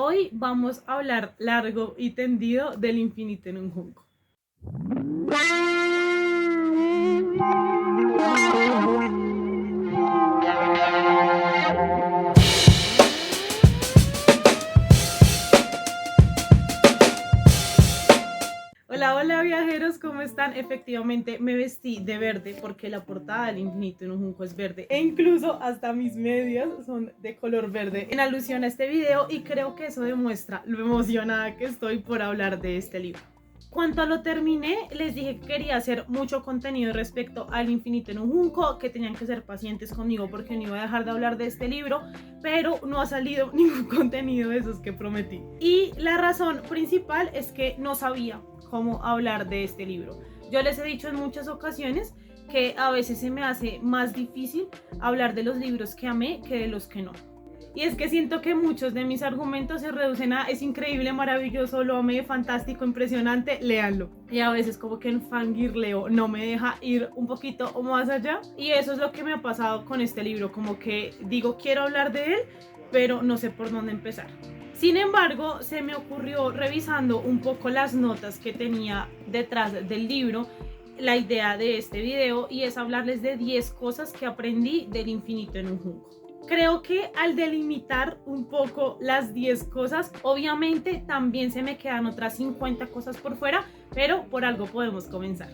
Hoy vamos a hablar largo y tendido del infinito en un junco. Hola viajeros, ¿cómo están? Efectivamente me vestí de verde porque la portada del infinito en un junco es verde e incluso hasta mis medias son de color verde en alusión a este video, y creo que eso demuestra lo emocionada que estoy por hablar de este libro. Cuando lo terminé, les dije que quería hacer mucho contenido respecto al infinito en un junco, que tenían que ser pacientes conmigo porque no iba a dejar de hablar de este libro, pero no ha salido ningún contenido de esos que prometí. Y la razón principal es que no sabía cómo hablar de este libro. Yo les he dicho en muchas ocasiones que a veces se me hace más difícil hablar de los libros que amé que de los que no. Y es que siento que muchos de mis argumentos se reducen a es increíble, maravilloso, lo amé, fantástico, impresionante, léanlo. Y a veces como que en fangirleo no me deja ir un poquito más allá. Y eso es lo que me ha pasado con este libro, como que digo quiero hablar de él, pero no sé por dónde empezar. Sin embargo, se me ocurrió revisando un poco las notas que tenía detrás del libro, la idea de este video, y es hablarles de 10 cosas que aprendí del infinito en un junco. Creo que al delimitar un poco las 10 cosas, obviamente también se me quedan otras 50 cosas por fuera, pero por algo podemos comenzar.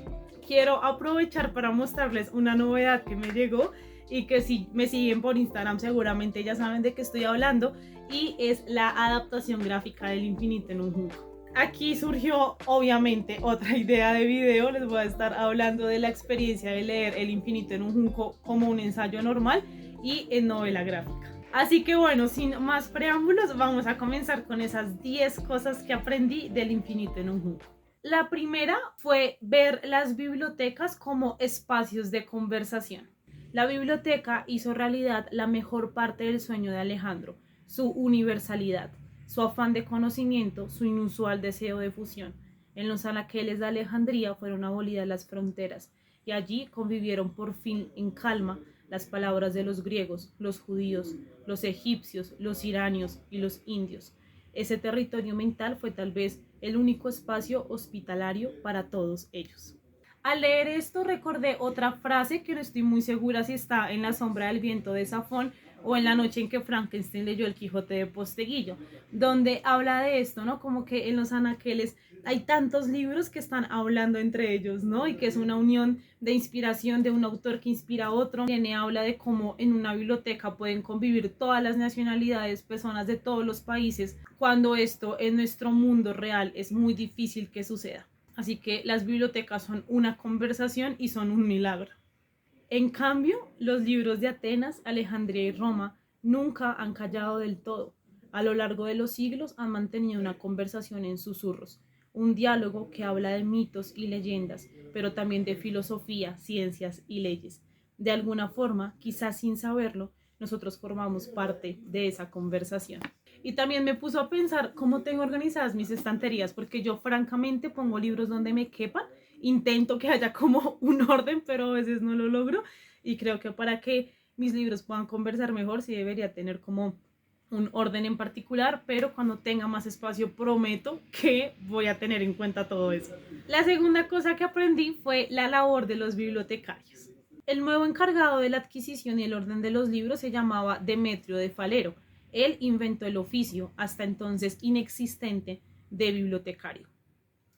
Quiero aprovechar para mostrarles una novedad que me llegó y que si me siguen por Instagram seguramente ya saben de qué estoy hablando, y es la adaptación gráfica del infinito en un junco. Aquí surgió obviamente otra idea de video. Les voy a estar hablando de la experiencia de leer El infinito en un junco como un ensayo normal y en novela gráfica. Así que bueno, sin más preámbulos, vamos a comenzar con esas 10 cosas que aprendí del infinito en un junco. La primera fue ver las bibliotecas como espacios de conversación. La biblioteca hizo realidad la mejor parte del sueño de Alejandro, su universalidad, su afán de conocimiento, su inusual deseo de fusión. En los anaqueles de Alejandría fueron abolidas las fronteras y allí convivieron por fin en calma las palabras de los griegos, los judíos, los egipcios, los iranios y los indios. Ese territorio mental fue tal vez el único espacio hospitalario para todos ellos. Al leer esto recordé otra frase que no estoy muy segura si está en La sombra del viento de Safón o en La noche en que Frankenstein leyó El Quijote de Posteguillo, donde habla de esto, ¿no? Como que en los anaqueles hay tantos libros que están hablando entre ellos, ¿no? Y que es una unión de inspiración de un autor que inspira a otro. Tiene habla de cómo en una biblioteca pueden convivir todas las nacionalidades, personas de todos los países, cuando esto en nuestro mundo real es muy difícil que suceda. Así que las bibliotecas son una conversación y son un milagro. En cambio, los libros de Atenas, Alejandría y Roma nunca han callado del todo. A lo largo de los siglos han mantenido una conversación en susurros, un diálogo que habla de mitos y leyendas, pero también de filosofía, ciencias y leyes. De alguna forma, quizás sin saberlo, nosotros formamos parte de esa conversación. Y también me puso a pensar cómo tengo organizadas mis estanterías, porque yo francamente pongo libros donde me quepan, intento que haya como un orden, pero a veces no lo logro, y creo que para que mis libros puedan conversar mejor sí debería tener como un orden en particular, pero cuando tenga más espacio prometo que voy a tener en cuenta todo eso. La segunda cosa que aprendí fue la labor de los bibliotecarios. El nuevo encargado de la adquisición y el orden de los libros se llamaba Demetrio de Falero. Él inventó el oficio, hasta entonces inexistente, de bibliotecario.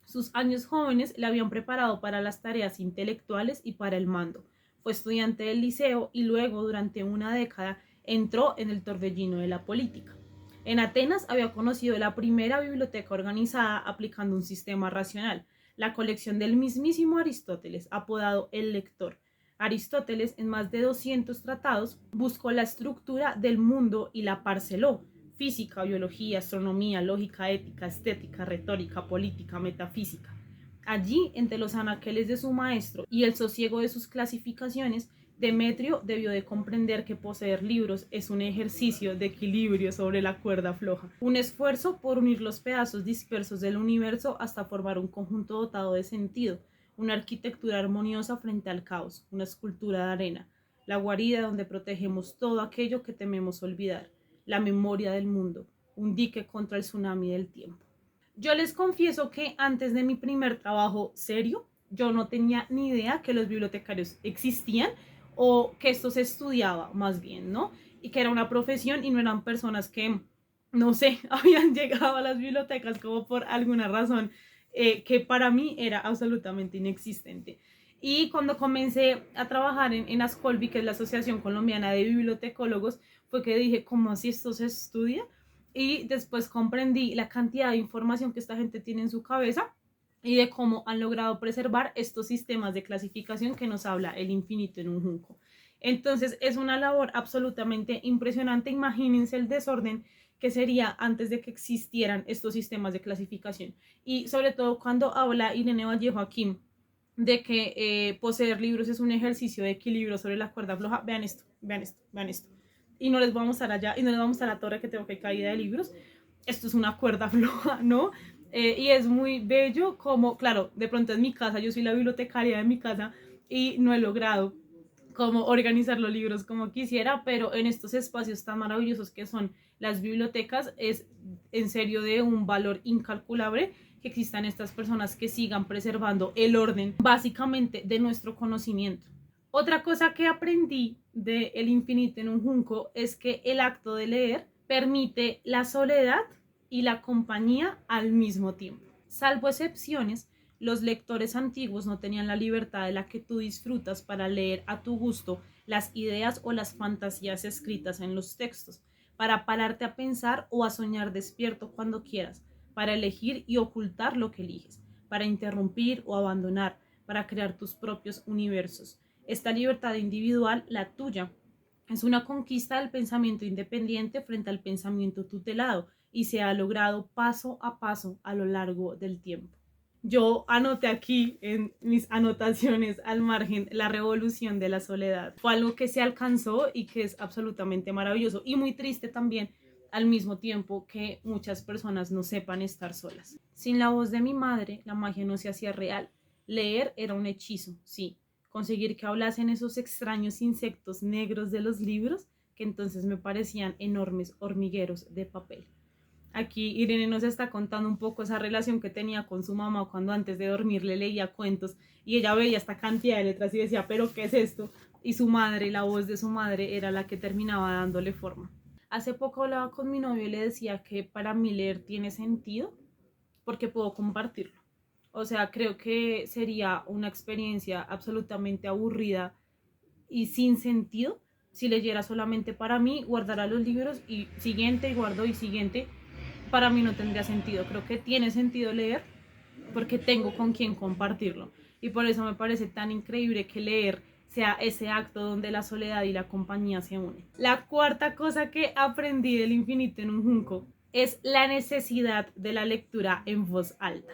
Sus años jóvenes le habían preparado para las tareas intelectuales y para el mando. Fue estudiante del liceo y luego, durante una década, entró en el torbellino de la política. En Atenas había conocido la primera biblioteca organizada aplicando un sistema racional, la colección del mismísimo Aristóteles, apodado el Lector. Aristóteles, en más de 200 tratados, buscó la estructura del mundo y la parceló: física, biología, astronomía, lógica, ética, estética, retórica, política, metafísica. Allí, entre los anaqueles de su maestro y el sosiego de sus clasificaciones, Demetrio debió de comprender que poseer libros es un ejercicio de equilibrio sobre la cuerda floja, un esfuerzo por unir los pedazos dispersos del universo hasta formar un conjunto dotado de sentido, una arquitectura armoniosa frente al caos, una escultura de arena, la guarida donde protegemos todo aquello que tememos olvidar, la memoria del mundo, un dique contra el tsunami del tiempo. Yo les confieso que antes de mi primer trabajo serio, yo no tenía ni idea que los bibliotecarios existían o que esto se estudiaba más bien, ¿no? Y que era una profesión y no eran personas que, no sé, habían llegado a las bibliotecas como por alguna razón que para mí era absolutamente inexistente. Y cuando comencé a trabajar en ASCOLBI, que es la Asociación Colombiana de Bibliotecólogos, fue que dije, ¿cómo así esto se estudia? Y después comprendí la cantidad de información que esta gente tiene en su cabeza y de cómo han logrado preservar estos sistemas de clasificación que nos habla El infinito en un junco. Entonces es una labor absolutamente impresionante. Imagínense el desorden que sería antes de que existieran estos sistemas de clasificación. Y sobre todo cuando habla Irene Vallejo aquí de que poseer libros es un ejercicio de equilibrio sobre la cuerda floja. Vean esto, vean esto, vean esto. Y no les vamos a mostrar allá, y no les vamos a mostrar la torre que tengo que caída de libros. Esto es una cuerda floja, ¿no? Y es muy bello como, claro, de pronto en mi casa, yo soy la bibliotecaria de mi casa y no he logrado como organizar los libros como quisiera, pero en estos espacios tan maravillosos que son las bibliotecas es en serio de un valor incalculable que existan estas personas que sigan preservando el orden básicamente de nuestro conocimiento. Otra cosa que aprendí de El infinito en un junco es que el acto de leer permite la soledad y la compañía al mismo tiempo. Salvo excepciones, los lectores antiguos no tenían la libertad de la que tú disfrutas para leer a tu gusto las ideas o las fantasías escritas en los textos, para pararte a pensar o a soñar despierto cuando quieras, para elegir y ocultar lo que eliges, para interrumpir o abandonar, para crear tus propios universos. Esta libertad individual, la tuya, es una conquista del pensamiento independiente frente al pensamiento tutelado y se ha logrado paso a paso a lo largo del tiempo. Yo anoté aquí en mis anotaciones al margen la revolución de la soledad. Fue algo que se alcanzó y que es absolutamente maravilloso y muy triste también al mismo tiempo que muchas personas no sepan estar solas. Sin la voz de mi madre, la magia no se hacía real. Leer era un hechizo, sí. Conseguir que hablasen esos extraños insectos negros de los libros que entonces me parecían enormes hormigueros de papel. Aquí Irene nos está contando un poco esa relación que tenía con su mamá cuando antes de dormir le leía cuentos y ella veía esta cantidad de letras y decía, ¿pero qué es esto? Y su madre, la voz de su madre era la que terminaba dándole forma. Hace poco hablaba con mi novio y le decía que para mí leer tiene sentido porque puedo compartirlo. O sea, creo que sería una experiencia absolutamente aburrida y sin sentido si leyera solamente para mí, guardara los libros y siguiente, y guardo y siguiente. Para mí no tendría sentido. Creo que tiene sentido leer porque tengo con quien compartirlo. Y por eso me parece tan increíble que leer sea ese acto donde la soledad y la compañía se unen. La cuarta cosa que aprendí del infinito en un junco es la necesidad de la lectura en voz alta.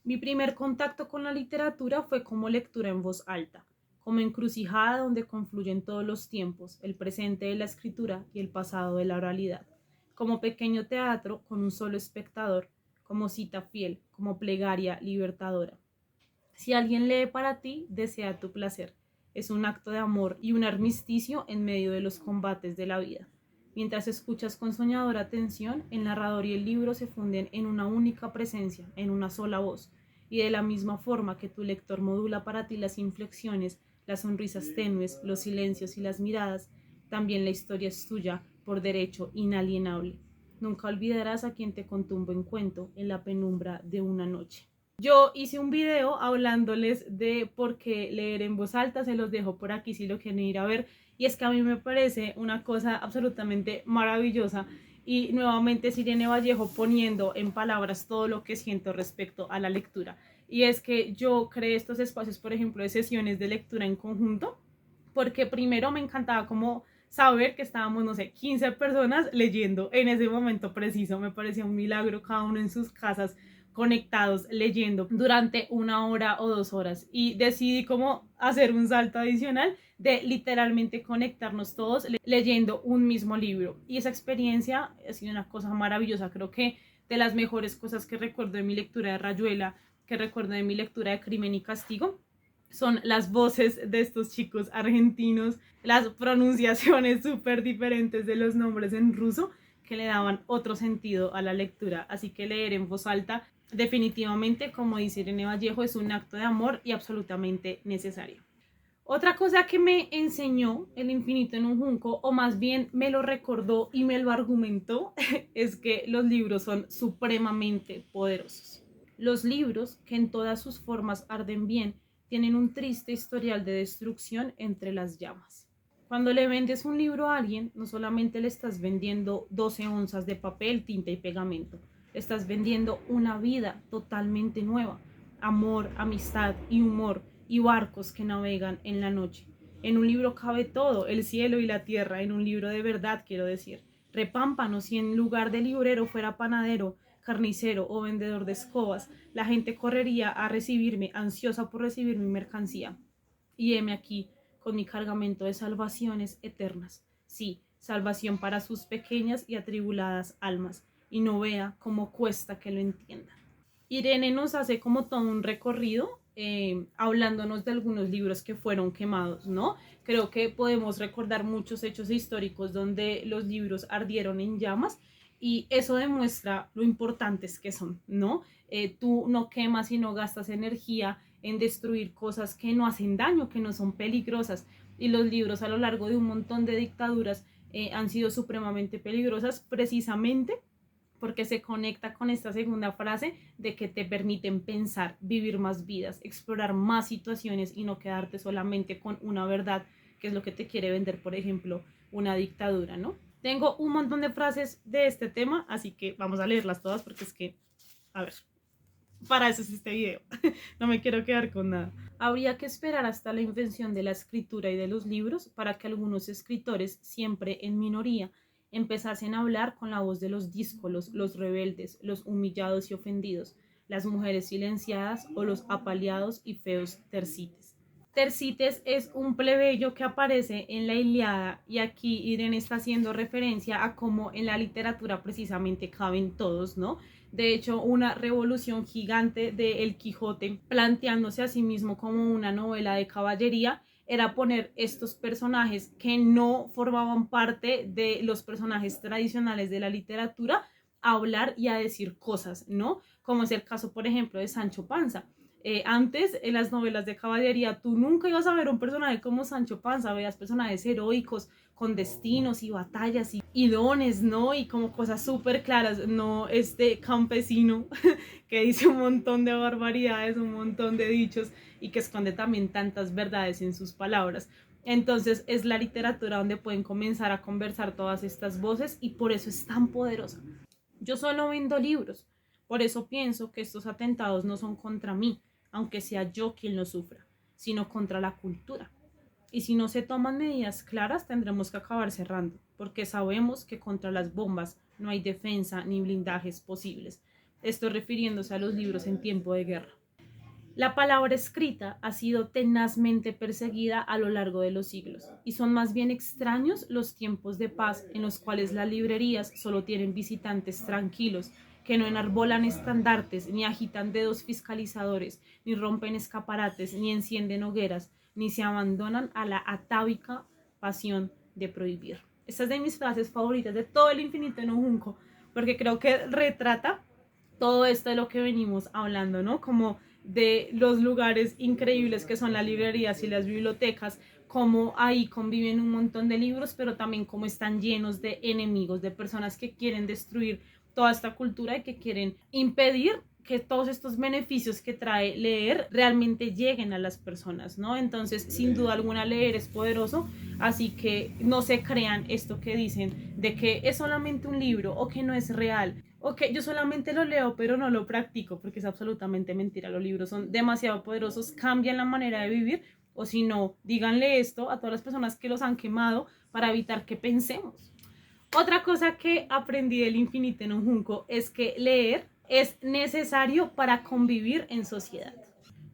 Mi primer contacto con la literatura fue como lectura en voz alta, como encrucijada donde confluyen todos los tiempos, el presente de la escritura y el pasado de la oralidad, como pequeño teatro con un solo espectador, como cita fiel, como plegaria libertadora. Si alguien lee para ti, desea tu placer. Es un acto de amor y un armisticio en medio de los combates de la vida. Mientras escuchas con soñadora atención, el narrador y el libro se funden en una única presencia, en una sola voz, y de la misma forma que tu lector modula para ti las inflexiones, las sonrisas tenues, los silencios y las miradas, también la historia es tuya por derecho inalienable. Nunca olvidarás a quien te contó un buen cuento en la penumbra de una noche. Yo hice un video hablándoles de por qué leer en voz alta, se los dejo por aquí si lo quieren ir a ver, y es que a mí me parece una cosa absolutamente maravillosa y nuevamente es Irene Vallejo poniendo en palabras todo lo que siento respecto a la lectura. Y es que yo creé estos espacios, por ejemplo, de sesiones de lectura en conjunto, porque primero me encantaba como saber que estábamos, no sé, 15 personas leyendo en ese momento preciso. Me parecía un milagro cada uno en sus casas conectados leyendo durante 1 hora o 2 horas y decidí cómo hacer un salto adicional de literalmente conectarnos todos leyendo un mismo libro y esa experiencia ha sido una cosa maravillosa. Creo que de las mejores cosas que recuerdo de mi lectura de Rayuela, que recuerdo de mi lectura de Crimen y Castigo, son las voces de estos chicos argentinos, las pronunciaciones súper diferentes de los nombres en ruso, que le daban otro sentido a la lectura. Así que leer en voz alta, definitivamente, como dice Irene Vallejo, es un acto de amor y absolutamente necesario. Otra cosa que me enseñó El infinito en un junco, o más bien me lo recordó y me lo argumentó, es que los libros son supremamente poderosos. Los libros, que en todas sus formas arden bien, tienen un triste historial de destrucción entre las llamas. Cuando le vendes un libro a alguien, no solamente le estás vendiendo 12 onzas de papel, tinta y pegamento, le estás vendiendo una vida totalmente nueva, amor, amistad y humor y barcos que navegan en la noche. En un libro cabe todo, el cielo y la tierra, en un libro de verdad, quiero decir. Repámpano, si en lugar de librero fuera panadero, carnicero o vendedor de escobas, la gente correría a recibirme, ansiosa por recibir mi mercancía. Y heme aquí, con mi cargamento de salvaciones eternas. Sí, salvación para sus pequeñas y atribuladas almas. Y no vea cómo cuesta que lo entiendan. Irene nos hace como todo un recorrido hablándonos de algunos libros que fueron quemados, ¿no? Creo que podemos recordar muchos hechos históricos donde los libros ardieron en llamas y eso demuestra lo importantes que son, ¿no? Tú no quemas y no gastas energía en destruir cosas que no hacen daño, que no son peligrosas. Y los libros a lo largo de un montón de dictaduras han sido supremamente peligrosas precisamente porque se conecta con esta segunda frase de que te permiten pensar, vivir más vidas, explorar más situaciones y no quedarte solamente con una verdad, que es lo que te quiere vender, por ejemplo, una dictadura, ¿no? Tengo un montón de frases de este tema, así que vamos a leerlas todas porque es que, a ver, para eso es este video, no me quiero quedar con nada. Habría que esperar hasta la invención de la escritura y de los libros para que algunos escritores, siempre en minoría, empezasen a hablar con la voz de los díscolos, los rebeldes, los humillados y ofendidos, las mujeres silenciadas o los apaleados y feos tercites. Tercites es un plebeyo que aparece en la Ilíada y aquí Irene está haciendo referencia a cómo en la literatura precisamente caben todos, ¿no? De hecho, una revolución gigante de El Quijote, planteándose a sí mismo como una novela de caballería, era poner estos personajes que no formaban parte de los personajes tradicionales de la literatura a hablar y a decir cosas, ¿no? Como es el caso, por ejemplo, de Sancho Panza. Antes, en las novelas de caballería, tú nunca ibas a ver un personaje como Sancho Panza, veías personajes heroicos, con destinos y batallas y dones, ¿no? Y como cosas súper claras, no este campesino que dice un montón de barbaridades, un montón de dichos y que esconde también tantas verdades en sus palabras. Entonces es la literatura donde pueden comenzar a conversar todas estas voces y por eso es tan poderosa. Yo solo vendo libros, por eso pienso que estos atentados no son contra mí, aunque sea yo quien lo sufra, sino contra la cultura. Y si no se toman medidas claras, tendremos que acabar cerrando, porque sabemos que contra las bombas no hay defensa ni blindajes posibles. Esto refiriéndose a los libros en tiempo de guerra. La palabra escrita ha sido tenazmente perseguida a lo largo de los siglos, y son más bien extraños los tiempos de paz en los cuales las librerías solo tienen visitantes tranquilos, que no enarbolan estandartes, ni agitan dedos fiscalizadores, ni rompen escaparates, ni encienden hogueras, ni se abandonan a la atávica pasión de prohibir. Esta es de mis frases favoritas de todo El infinito en un junco, porque creo que retrata todo esto de lo que venimos hablando, ¿no? Como de los lugares increíbles que son las librerías y las bibliotecas, como ahí conviven un montón de libros, pero también como están llenos de enemigos, de personas que quieren destruir toda esta cultura y que quieren impedir que todos estos beneficios que trae leer realmente lleguen a las personas, ¿no? Entonces, sin duda alguna, leer es poderoso, así que no se crean esto que dicen de que es solamente un libro o que no es real. Ok, yo solamente lo leo, pero no lo practico, porque es absolutamente mentira. Los libros son demasiado poderosos, cambian la manera de vivir, o si no, díganle esto a todas las personas que los han quemado para evitar que pensemos. Otra cosa que aprendí del infinito en un junco es que leer es necesario para convivir en sociedad.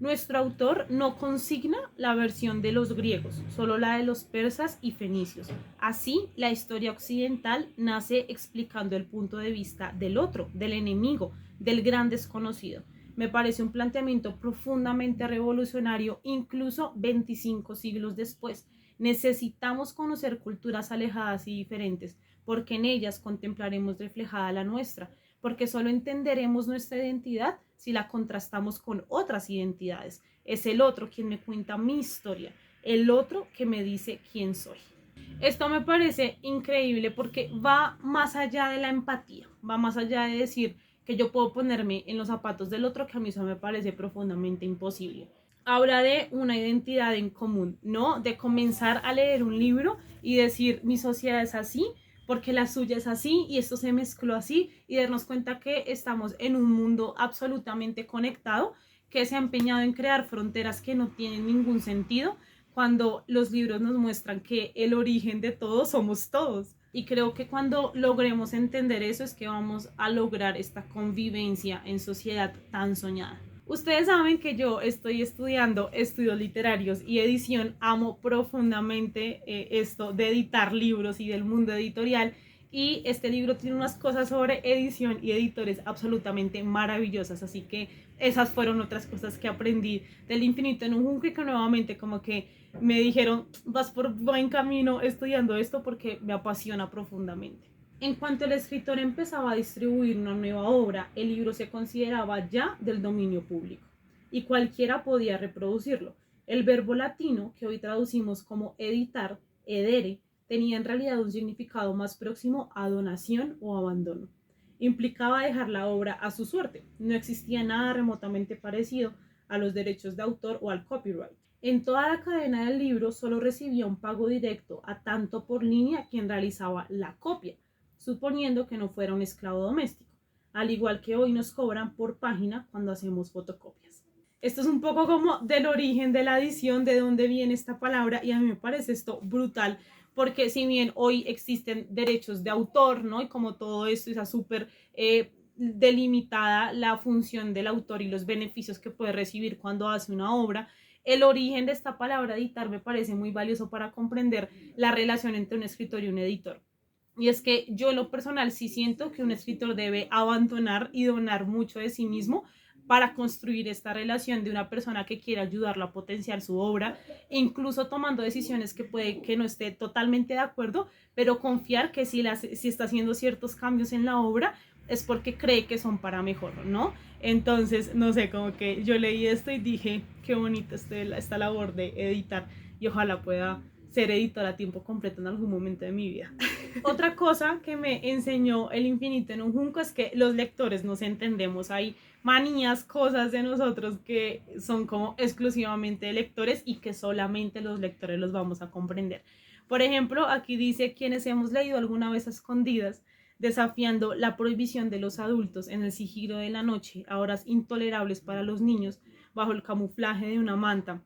Nuestro autor no consigna la versión de los griegos, solo la de los persas y fenicios. Así, la historia occidental nace explicando el punto de vista del otro, del enemigo, del gran desconocido. Me parece un planteamiento profundamente revolucionario, incluso 25 siglos después. Necesitamos conocer culturas alejadas y diferentes porque en ellas contemplaremos reflejada la nuestra, porque solo entenderemos nuestra identidad si la contrastamos con otras identidades. Es el otro quien me cuenta mi historia, el otro que me dice quién soy. Esto me parece increíble porque va más allá de la empatía, va más allá de decir que yo puedo ponerme en los zapatos del otro, que a mí eso me parece profundamente imposible. Habla de una identidad en común, ¿no? De comenzar a leer un libro y decir mi sociedad es así, porque la suya es así y esto se mezcló así, y darnos cuenta que estamos en un mundo absolutamente conectado, que se ha empeñado en crear fronteras que no tienen ningún sentido, cuando los libros nos muestran que el origen de todos somos todos. Y creo que cuando logremos entender eso es que vamos a lograr esta convivencia en sociedad tan soñada. Ustedes saben que yo estoy estudiando estudios literarios y edición. Amo profundamente esto de editar libros y del mundo editorial. Y este libro tiene unas cosas sobre edición y editores absolutamente maravillosas. Así que esas fueron otras cosas que aprendí del Infinito en un Junco, que nuevamente como que me dijeron, vas por buen camino estudiando esto porque me apasiona profundamente. En cuanto el escritor empezaba a distribuir una nueva obra, el libro se consideraba ya del dominio público y cualquiera podía reproducirlo. El verbo latino, que hoy traducimos como editar, edere, tenía en realidad un significado más próximo a donación o abandono. Implicaba dejar la obra a su suerte. No existía nada remotamente parecido a los derechos de autor o al copyright. En toda la cadena del libro solo recibía un pago directo a tanto por línea quien realizaba la copia, suponiendo que no fuera un esclavo doméstico, al igual que hoy nos cobran por página cuando hacemos fotocopias. Esto es un poco como del origen de la edición, de dónde viene esta palabra, y a mí me parece esto brutal, porque si bien hoy existen derechos de autor, ¿no? Y como todo esto está súper delimitada la función del autor y los beneficios que puede recibir cuando hace una obra, el origen de esta palabra editar me parece muy valioso para comprender la relación entre un escritor y un editor. Y es que yo en lo personal sí siento que un escritor debe abandonar y donar mucho de sí mismo para construir esta relación de una persona que quiere ayudarlo a potenciar su obra, incluso tomando decisiones que puede que no esté totalmente de acuerdo, pero confiar que si está haciendo ciertos cambios en la obra es porque cree que son para mejor, ¿no? Entonces, no sé, como que yo leí esto y dije, qué bonita esta labor de editar, y ojalá pueda ser editora a tiempo completo en algún momento de mi vida. Otra cosa que me enseñó el Infinito en un Junco es que los lectores nos entendemos. Hay manías, cosas de nosotros que son como exclusivamente de lectores y que solamente los lectores los vamos a comprender. Por ejemplo, aquí dice: quienes hemos leído alguna vez a escondidas, desafiando la prohibición de los adultos en el sigilo de la noche, a horas intolerables para los niños, bajo el camuflaje de una manta,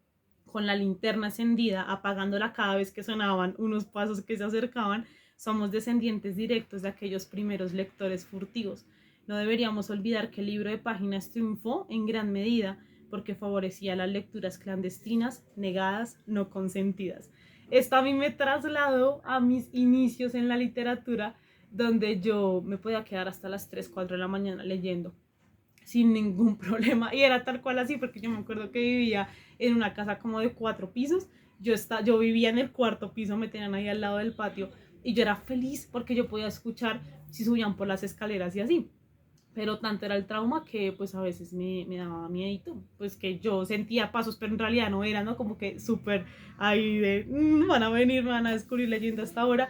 con la linterna encendida, apagándola cada vez que sonaban unos pasos que se acercaban, somos descendientes directos de aquellos primeros lectores furtivos. No deberíamos olvidar que el libro de páginas triunfó en gran medida porque favorecía las lecturas clandestinas, negadas, no consentidas. Esto a mí me trasladó a mis inicios en la literatura, donde yo me podía quedar hasta las 3, 4 de la mañana leyendo sin ningún problema, y era tal cual así, porque yo me acuerdo que vivía en una casa como de 4 pisos. Yo vivía en el 4º piso, me tenían ahí al lado del patio, y yo era feliz porque yo podía escuchar si subían por las escaleras y así. Pero tanto era el trauma que pues a veces me daba miedito, pues que yo sentía pasos, pero en realidad no era, ¿no? Como que súper ahí de, van a venir, me van a descubrir leyendo hasta ahora.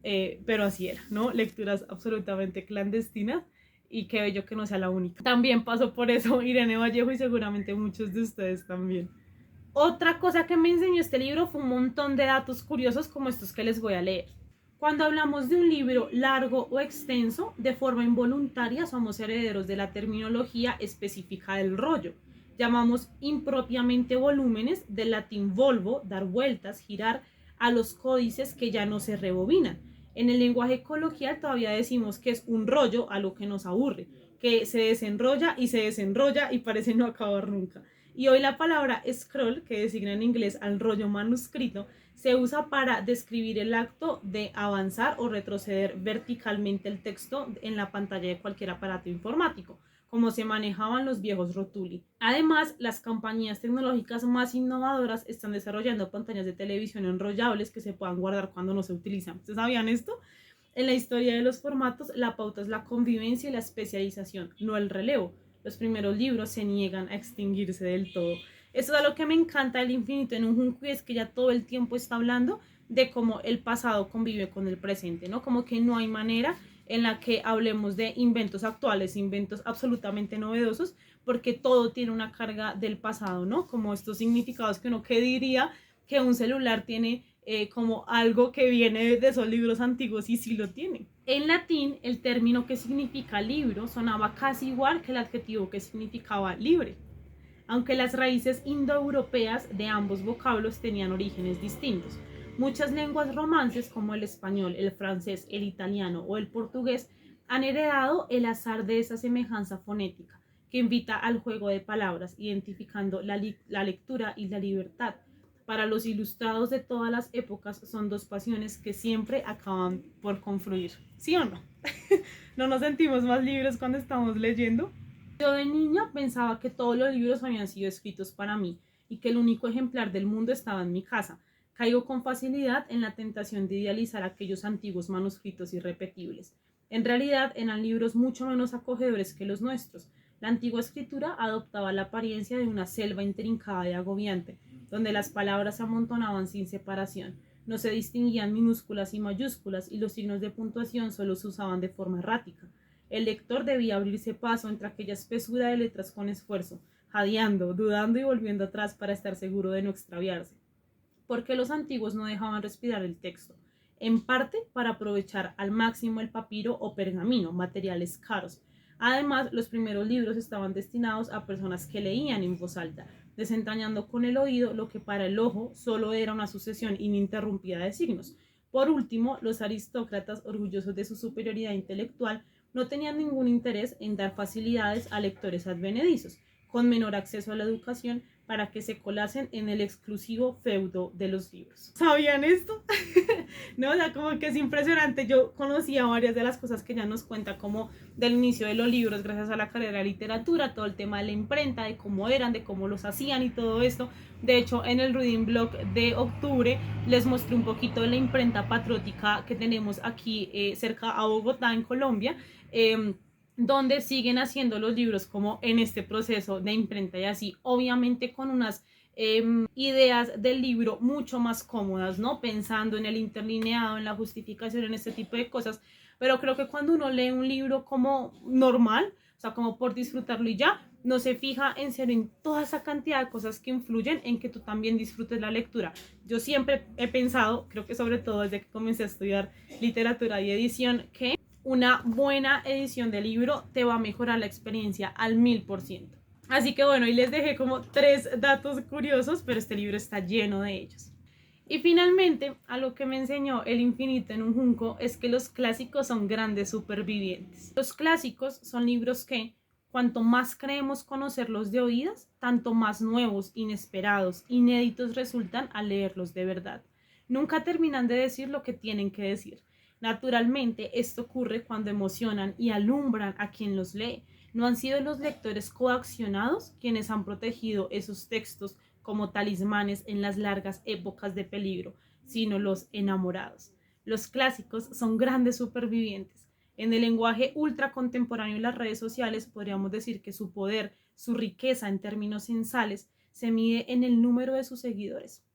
Pero así era, ¿no? Lecturas absolutamente clandestinas, y qué bello que no sea la única. También pasó por eso Irene Vallejo, y seguramente muchos de ustedes también. Otra cosa que me enseñó este libro fue un montón de datos curiosos como estos que les voy a leer. Cuando hablamos de un libro largo o extenso, de forma involuntaria somos herederos de la terminología específica del rollo. Llamamos impropiamente volúmenes, del latín volvo, dar vueltas, girar, a los códices que ya no se rebobinan. En el lenguaje coloquial todavía decimos que es un rollo a lo que nos aburre, que se desenrolla y parece no acabar nunca. Y hoy la palabra scroll, que designa en inglés al rollo manuscrito, se usa para describir el acto de avanzar o retroceder verticalmente el texto en la pantalla de cualquier aparato informático, como se manejaban los viejos rotuli. Además, las compañías tecnológicas más innovadoras están desarrollando pantallas de televisión enrollables que se puedan guardar cuando no se utilizan. ¿Ustedes sabían esto? En la historia de los formatos, la pauta es la convivencia y la especialización, no el relevo. Los primeros libros se niegan a extinguirse del todo. Eso es lo que me encanta del Infinito en un Junco, y es que ya todo el tiempo está hablando de cómo el pasado convive con el presente, ¿no? Como que no hay manera en la que hablemos de inventos actuales, inventos absolutamente novedosos, porque todo tiene una carga del pasado, ¿no? Como estos significados que uno que diría que un celular tiene como algo que viene de esos libros antiguos, y sí lo tiene. En latín, el término que significa libro sonaba casi igual que el adjetivo que significaba libre, aunque las raíces indoeuropeas de ambos vocablos tenían orígenes distintos. Muchas lenguas romances como el español, el francés, el italiano o el portugués han heredado el azar de esa semejanza fonética que invita al juego de palabras, identificando la lectura y la libertad. Para los ilustrados de todas las épocas son dos pasiones que siempre acaban por confluir. ¿Sí o no? ¿No nos sentimos más libres cuando estamos leyendo? Yo de niña pensaba que todos los libros habían sido escritos para mí y que el único ejemplar del mundo estaba en mi casa. Caigo con facilidad en la tentación de idealizar aquellos antiguos manuscritos irrepetibles. En realidad eran libros mucho menos acogedores que los nuestros. La antigua escritura adoptaba la apariencia de una selva intrincada y agobiante, donde las palabras se amontonaban sin separación. No se distinguían minúsculas y mayúsculas, y los signos de puntuación solo se usaban de forma errática. El lector debía abrirse paso entre aquella espesura de letras con esfuerzo, jadeando, dudando y volviendo atrás para estar seguro de no extraviarse. Porque los antiguos no dejaban respirar el texto, en parte para aprovechar al máximo el papiro o pergamino, materiales caros. Además, los primeros libros estaban destinados a personas que leían en voz alta, desentrañando con el oído lo que para el ojo solo era una sucesión ininterrumpida de signos. Por último, los aristócratas, orgullosos de su superioridad intelectual, no tenían ningún interés en dar facilidades a lectores advenedizos, con menor acceso a la educación, para que se colasen en el exclusivo feudo de los libros. ¿Sabían esto? No, o sea, como que es impresionante. Yo conocía varias de las cosas que ella nos cuenta, como del inicio de los libros, gracias a la carrera de literatura, todo el tema de la imprenta, de cómo eran, de cómo los hacían y todo esto. De hecho, en el Reading Blog de octubre les mostré un poquito de la imprenta patriótica que tenemos aquí cerca a Bogotá, en Colombia, donde siguen haciendo los libros como en este proceso de imprenta y así, obviamente con unas ideas del libro mucho más cómodas, ¿no? Pensando en el interlineado, en la justificación, en este tipo de cosas. Pero creo que cuando uno lee un libro como normal, o sea, como por disfrutarlo y ya, no se fija en serio en toda esa cantidad de cosas que influyen en que tú también disfrutes la lectura. Yo siempre he pensado, creo que sobre todo desde que comencé a estudiar literatura y edición, que una buena edición de libro te va a mejorar la experiencia al 1000%. Así que bueno, y les dejé como 3 datos curiosos, pero este libro está lleno de ellos. Y finalmente, algo que me enseñó El Infinito en un Junco es que los clásicos son grandes supervivientes. Los clásicos son libros que, cuanto más creemos conocerlos de oídas, tanto más nuevos, inesperados, inéditos resultan al leerlos de verdad. Nunca terminan de decir lo que tienen que decir. Naturalmente, esto ocurre cuando emocionan y alumbran a quien los lee. No han sido los lectores coaccionados quienes han protegido esos textos como talismanes en las largas épocas de peligro, sino los enamorados. Los clásicos son grandes supervivientes. En el lenguaje ultra contemporáneo y las redes sociales podríamos decir que su poder, su riqueza en términos censales, se mide en el número de sus seguidores.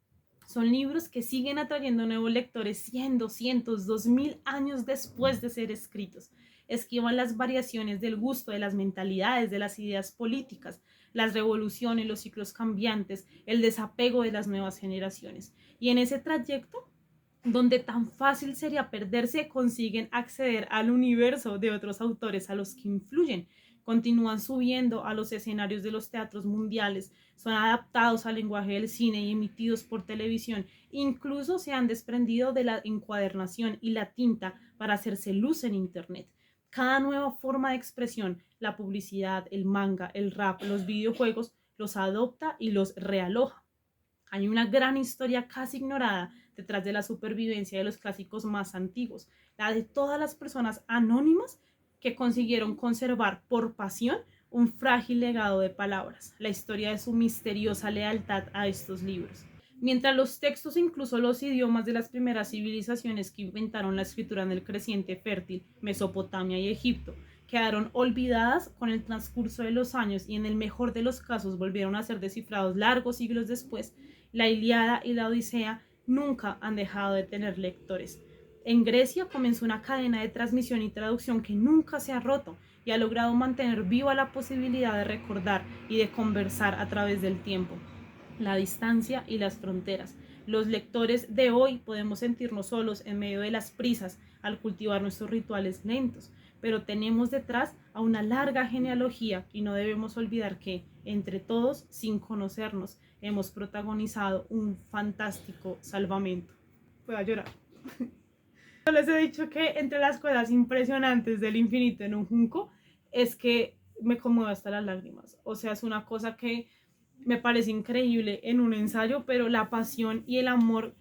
Son libros que siguen atrayendo nuevos lectores 100, 200, 2000 años después de ser escritos. Esquivan las variaciones del gusto, de las mentalidades, de las ideas políticas, las revoluciones, los ciclos cambiantes, el desapego de las nuevas generaciones. Y en ese trayecto, donde tan fácil sería perderse, consiguen acceder al universo de otros autores a los que influyen. Continúan subiendo a los escenarios de los teatros mundiales, son adaptados al lenguaje del cine y emitidos por televisión. Incluso se han desprendido de la encuadernación y la tinta para hacerse luz en Internet. Cada nueva forma de expresión, la publicidad, el manga, el rap, los videojuegos, los adopta y los realoja. Hay una gran historia casi ignorada detrás de la supervivencia de los clásicos más antiguos, la de todas las personas anónimas que consiguieron conservar por pasión un frágil legado de palabras, la historia de su misteriosa lealtad a estos libros. Mientras los textos e incluso los idiomas de las primeras civilizaciones que inventaron la escritura en el creciente fértil Mesopotamia y Egipto quedaron olvidadas con el transcurso de los años y en el mejor de los casos volvieron a ser descifrados largos siglos después, la Ilíada y la Odisea nunca han dejado de tener lectores. En Grecia comenzó una cadena de transmisión y traducción que nunca se ha roto y ha logrado mantener viva la posibilidad de recordar y de conversar a través del tiempo, la distancia y las fronteras. Los lectores de hoy podemos sentirnos solos en medio de las prisas al cultivar nuestros rituales lentos, pero tenemos detrás a una larga genealogía y no debemos olvidar que, entre todos, sin conocernos, hemos protagonizado un fantástico salvamento. Voy a llorar. Yo les he dicho que entre las cosas impresionantes del infinito en un junco es que me conmueve hasta las lágrimas. O sea, es una cosa que me parece increíble en un ensayo, pero la pasión y el amor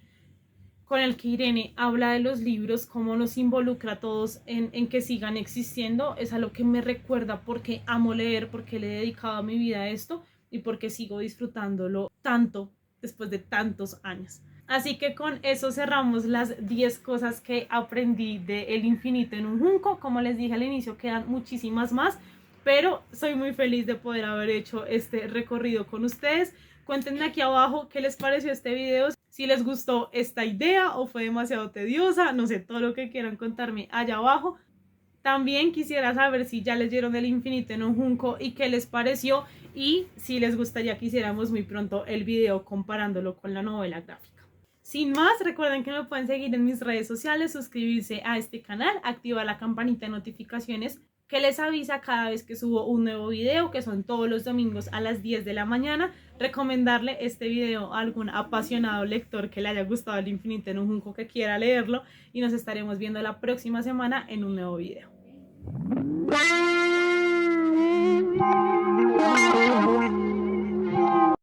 con el que Irene habla de los libros, cómo nos involucra a todos en que sigan existiendo, es algo que me recuerda porque amo leer, porque le he dedicado mi vida a esto y porque sigo disfrutándolo tanto después de tantos años. Así que con eso cerramos las 10 cosas que aprendí de El infinito en un junco. Como les dije al inicio, quedan muchísimas más, pero soy muy feliz de poder haber hecho este recorrido con ustedes. Cuéntenme aquí abajo qué les pareció este video, si les gustó esta idea o fue demasiado tediosa, no sé, todo lo que quieran contarme allá abajo. También quisiera saber si ya leyeron El infinito en un junco y qué les pareció, y si les gustaría que hiciéramos muy pronto el video comparándolo con la novela gráfica. Sin más, recuerden que me pueden seguir en mis redes sociales, suscribirse a este canal, activar la campanita de notificaciones que les avisa cada vez que subo un nuevo video, que son todos los domingos a las 10 de la mañana. Recomendarle este video a algún apasionado lector que le haya gustado El infinito en un junco, que quiera leerlo, y nos estaremos viendo la próxima semana en un nuevo video.